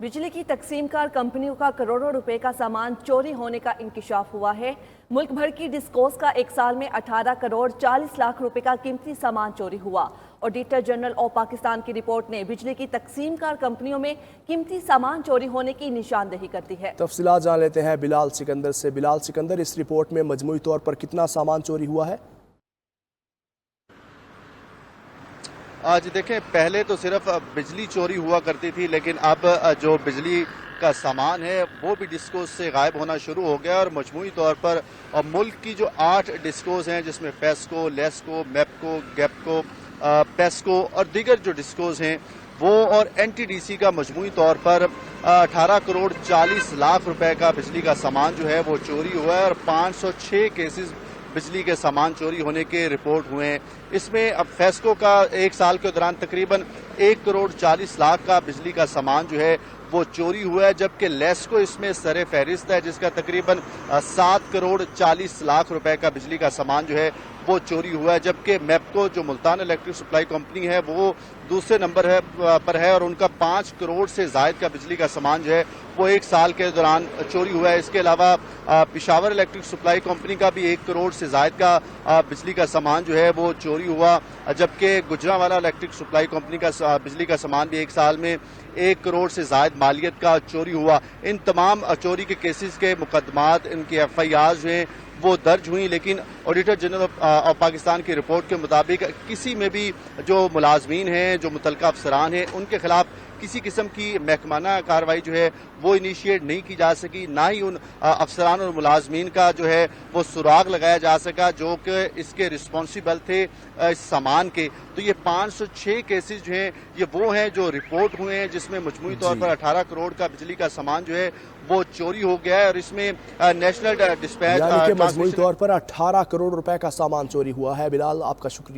बिजली की तकसीमकार कंपनियों का करोड़ों रुपए का सामान चोरी होने का इंकिशाफ हुआ है। मुल्क भर की डिस्कोस का एक साल में 18 करोड़ 40 लाख रुपए का कीमती सामान चोरी हुआ। ऑडिटर जनरल ऑफ पाकिस्तान की रिपोर्ट ने बिजली की तकसीमकार कंपनियों में कीमती सामान चोरी होने की निशानदेही कर दी है। तफसीलात जान लेते हैं बिलाल सिकंदर से। बिलाल सिकंदर, इस रिपोर्ट में मजमूई तौर पर कितना सामान चोरी हुआ है? आज देखें, पहले तो सिर्फ बिजली चोरी हुआ करती थी, लेकिन अब जो बिजली का सामान है वो भी डिस्कोस से गायब होना शुरू हो गया और मजमूई तौर पर मुल्क की जो 8 डिस्कोस हैं, जिसमें फेस्को, लेस्को, मेपको, गैपको, पेस्को और दीगर जो डिस्कोस हैं वो और एनटीडीसी का मजमूई तौर पर 18 करोड़ 40 लाख रुपए का बिजली का सामान जो है वो चोरी हुआ है और 506 केसेस बिजली के सामान चोरी होने के रिपोर्ट हुए हैं। इसमें अब फेस्को का एक साल के दौरान तकरीबन 1 करोड़ 40 लाख का बिजली का सामान जो है वो चोरी हुआ है, जबकि लेस्को इसमें सरे फहरिस्त है, जिसका तकरीबन 7 करोड़ 40 लाख रुपए का बिजली का सामान जो है वो चोरी हुआ है, जबकि मेपको जो मुल्तान इलेक्ट्रिक सप्लाई कंपनी है वो दूसरे नंबर पर है और उनका 5 करोड़ से जायद का बिजली का सामान जो है वो एक साल के दौरान चोरी हुआ है। इसके अलावा पेशावर इलेक्ट्रिक सप्लाई कंपनी का भी 1 करोड़ से जायद का बिजली का सामान जो है वो चोरी हुआ, जबकि गुजरांवाला इलेक्ट्रिक सप्लाई कंपनी का बिजली का सामान भी एक साल में 1 करोड़ से जायद मालियत का चोरी हुआ। इन तमाम चोरी के केसेस के मुकदमात, इनके FIR जो हैं वो दर्ज हुई, लेकिन ऑडिटर जनरल ऑफ पाकिस्तान की रिपोर्ट के मुताबिक किसी में भी जो मुलाजमीन हैं, जो मुतलका अफसरान हैं, उनके खिलाफ किसी किस्म की महकमाना कार्रवाई जो है वो इनिशिएट नहीं की जा सकी, ना ही उन अफसरान और मुलाजमीन का जो है वो सुराग लगाया जा सका जो कि इसके रिस्पॉन्सिबल थे इस सामान के। तो ये 506 केसेस जो हैं ये वो हैं जो रिपोर्ट हुए हैं, जिसमें मजमूई तौर पर 18 करोड़ का बिजली का सामान जो है वो चोरी हो गया है और इसमें नेशनल डिस्पैच यानी कि मजमूई तौर पर 18 करोड़ रुपए का सामान चोरी हुआ है। बिलाल, आपका शुक्रिया।